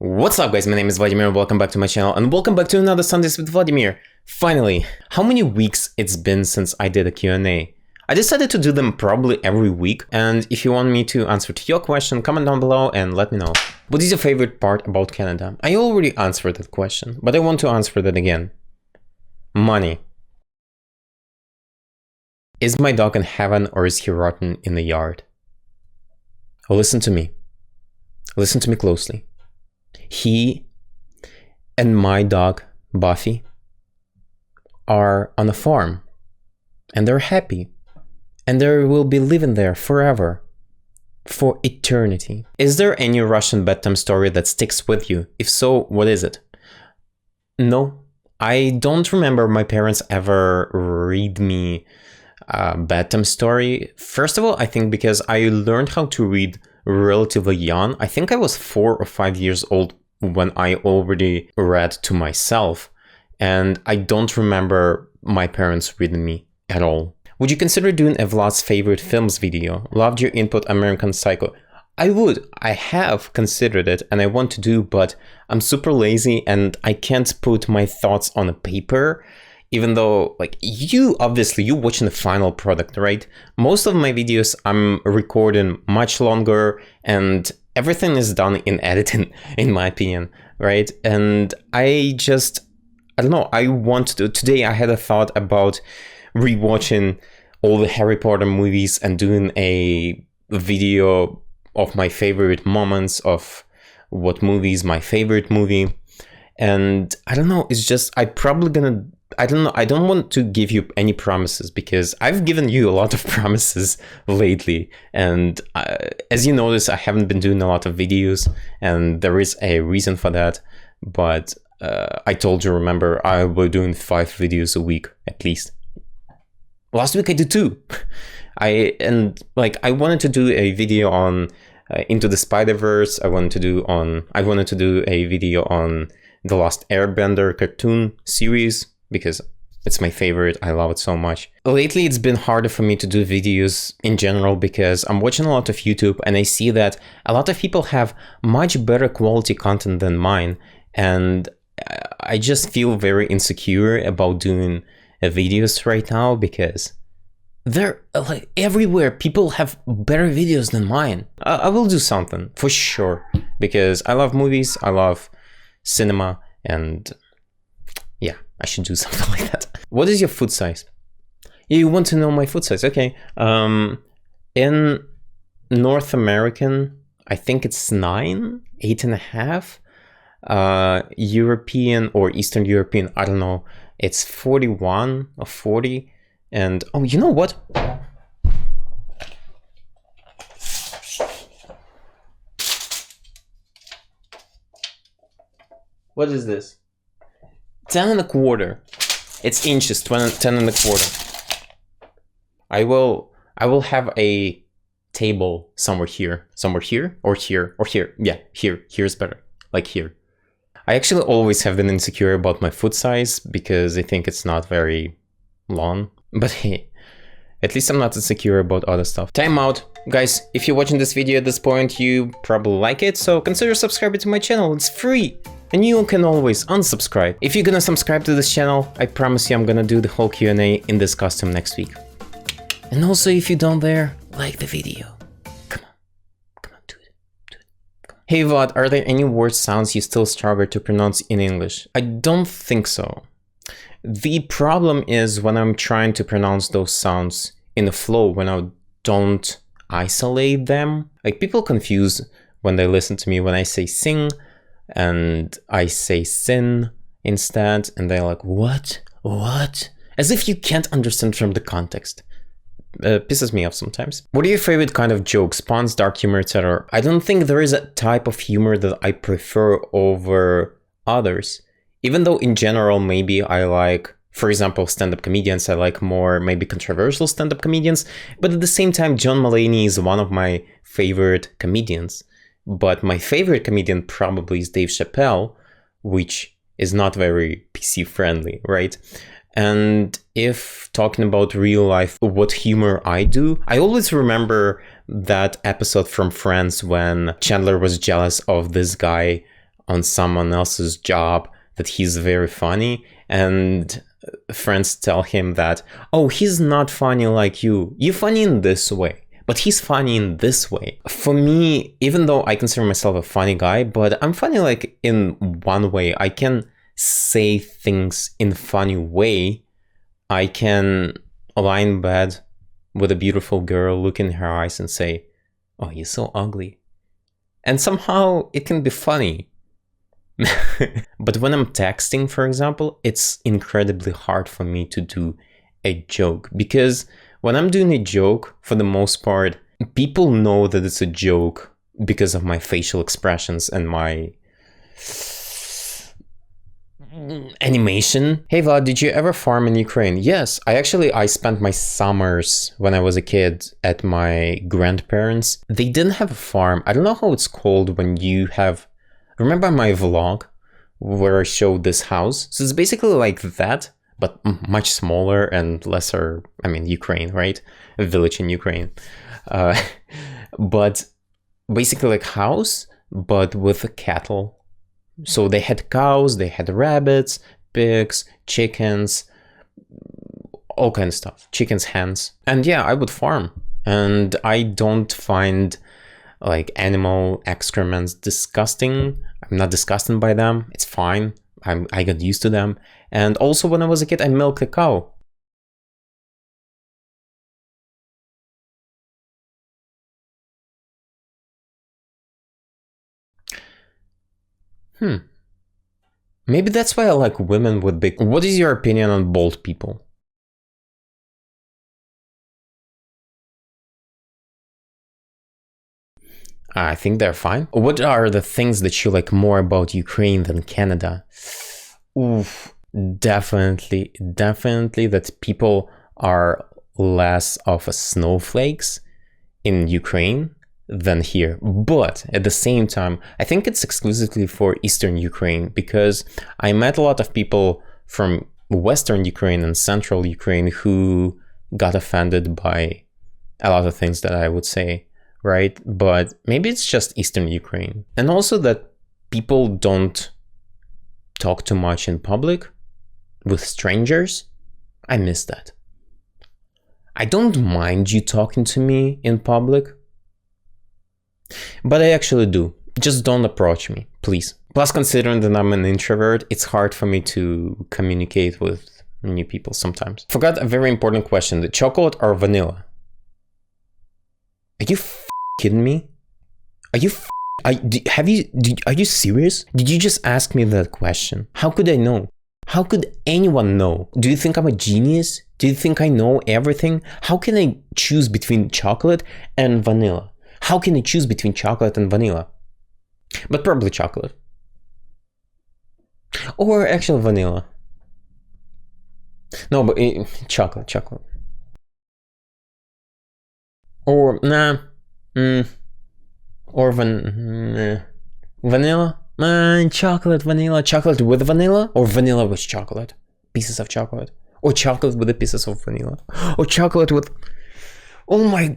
What's up guys, my name is Vladimir, welcome back to my channel and welcome back to another Sundays with Vladimir. Finally, how many weeks it's been since I did a Q&A? I decided to do them probably every week, and if you want me to answer to your question, comment down below and let me know. What is your favorite part about Canada? I already answered that question, but I want to answer that again. Money. Is my dog in heaven or is he rotten in the yard? Listen to me. Listen to me closely. He and my dog, Buffy, are on a farm and they're happy and they will be living there forever, for eternity. Is there any Russian bedtime story that sticks with you? If so, what is it? No, I don't remember my parents ever read me a bedtime story. First of all, I think because I learned how to read relatively young. I think I was 4 or 5 years old when I already read to myself, and I don't remember my parents reading me at all. Would you consider doing a Vlad's favorite films video? Loved your input, American Psycho. I would. I have considered it and I want to do, but I'm super lazy and I can't put my thoughts on a paper. Even though, like, you watching the final product, right? Most of my videos I'm recording much longer and everything is done in editing, in my opinion, right? And I don't know, I want to do, today I had a thought about rewatching all the Harry Potter movies and doing a video of my favorite moments of what movie is my favorite movie. And I don't know, it's just, I don't want to give you any promises because I've given you a lot of promises lately. And as you notice, I haven't been doing a lot of videos and there is a reason for that. But I told you, remember, I will be doing 5 videos a week at least. Last week I did 2. I wanted to do a video on Into the Spider-Verse. I wanted to do a video on The Last Airbender cartoon series, because it's my favorite. I love it so much. Lately, it's been harder for me to do videos in general because I'm watching a lot of YouTube and I see that a lot of people have much better quality content than mine. And I just feel very insecure about doing videos right now because they're like everywhere. People have better videos than mine. I will do something for sure because I love movies. I love cinema, and yeah, I should do something like that. What is your foot size? You want to know my foot size? Okay. In North American, I think it's 9, 8.5. European or Eastern European, I don't know. It's 41 or 40. And oh, you know what? What is this? 10.25. It's inches, 10.25. I will have a table somewhere here, or here. Yeah, here's better, like here. I actually always have been insecure about my foot size because I think it's not very long, but hey, at least I'm not insecure about other stuff. Time out. Guys, if you're watching this video at this point, you probably like it, so consider subscribing to my channel. It's free. And you can always unsubscribe. If you're gonna subscribe to this channel, I promise you I'm gonna do the whole Q&A in this costume next week. And also, if you don't dare, like the video. Come on, do it. Come on. Hey Vlad, are there any word sounds you still struggle to pronounce in English? I don't think so. The problem is when I'm trying to pronounce those sounds in the flow, when I don't isolate them. Like, people confuse when they listen to me when I say sing and I say sin instead, and they're like, what? As if you can't understand from the context. Pisses me off sometimes. What are your favorite kind of jokes? Puns, dark humor, etc.? I don't think there is a type of humor that I prefer over others. Even though in general, maybe I like, for example, stand-up comedians. I like more maybe controversial stand-up comedians. But at the same time, John Mulaney is one of my favorite comedians. But my favorite comedian probably is Dave Chappelle, which is not very PC friendly, right? And if talking about real life, what humor I do, I always remember that episode from Friends when Chandler was jealous of this guy on someone else's job that he's very funny, and friends tell him that, oh, he's not funny like you. You're funny in this way, but he's funny in this way. For me, even though I consider myself a funny guy, but I'm funny like in one way. I can say things in a funny way. I can lie in bed with a beautiful girl, look in her eyes and say, oh, you're so ugly. And somehow it can be funny. But when I'm texting, for example, it's incredibly hard for me to do a joke, because when I'm doing a joke, for the most part, people know that it's a joke because of my facial expressions and my animation. Hey Vlad, did you ever farm in Ukraine? Yes, I spent my summers when I was a kid at my grandparents. They didn't have a farm. I don't know how it's called when you have... Remember my vlog where I showed this house? So it's basically like that, but much smaller and lesser. I mean, Ukraine, right? A village in Ukraine. But basically like house, but with cattle. So they had cows, they had rabbits, pigs, chickens, all kinds of stuff. Chickens, hens. And yeah, I would farm. And I don't find like animal excrements disgusting. I'm not disgusted by them. It's fine. I got used to them. And also when I was a kid, I milked a cow. Maybe that's why I like women with big... What is your opinion on bald people? I think they're fine. What are the things that you like more about Ukraine than Canada? Oof, definitely that people are less of a snowflakes in Ukraine than here. But at the same time, I think it's exclusively for Eastern Ukraine, because I met a lot of people from Western Ukraine and Central Ukraine who got offended by a lot of things that I would say. Right? But maybe it's just Eastern Ukraine. And also that people don't talk too much in public with strangers. I miss that. I don't mind you talking to me in public, but I actually do. Just don't approach me, please. Plus, considering that I'm an introvert, it's hard for me to communicate with new people sometimes. Forgot a very important question. The chocolate or vanilla? Are you kidding me? Are you are you serious? Did you just ask me that question? How could I know? How could anyone know? Do you think I'm a genius? Do you think I know everything? How can I choose between chocolate and vanilla? How can I choose between chocolate and vanilla? But probably chocolate. Or actual vanilla. No, but chocolate. Or nah. Or vanilla? Chocolate, vanilla. Chocolate with vanilla? Or vanilla with chocolate? Pieces of chocolate? Or chocolate with the pieces of vanilla? Or chocolate with... Oh my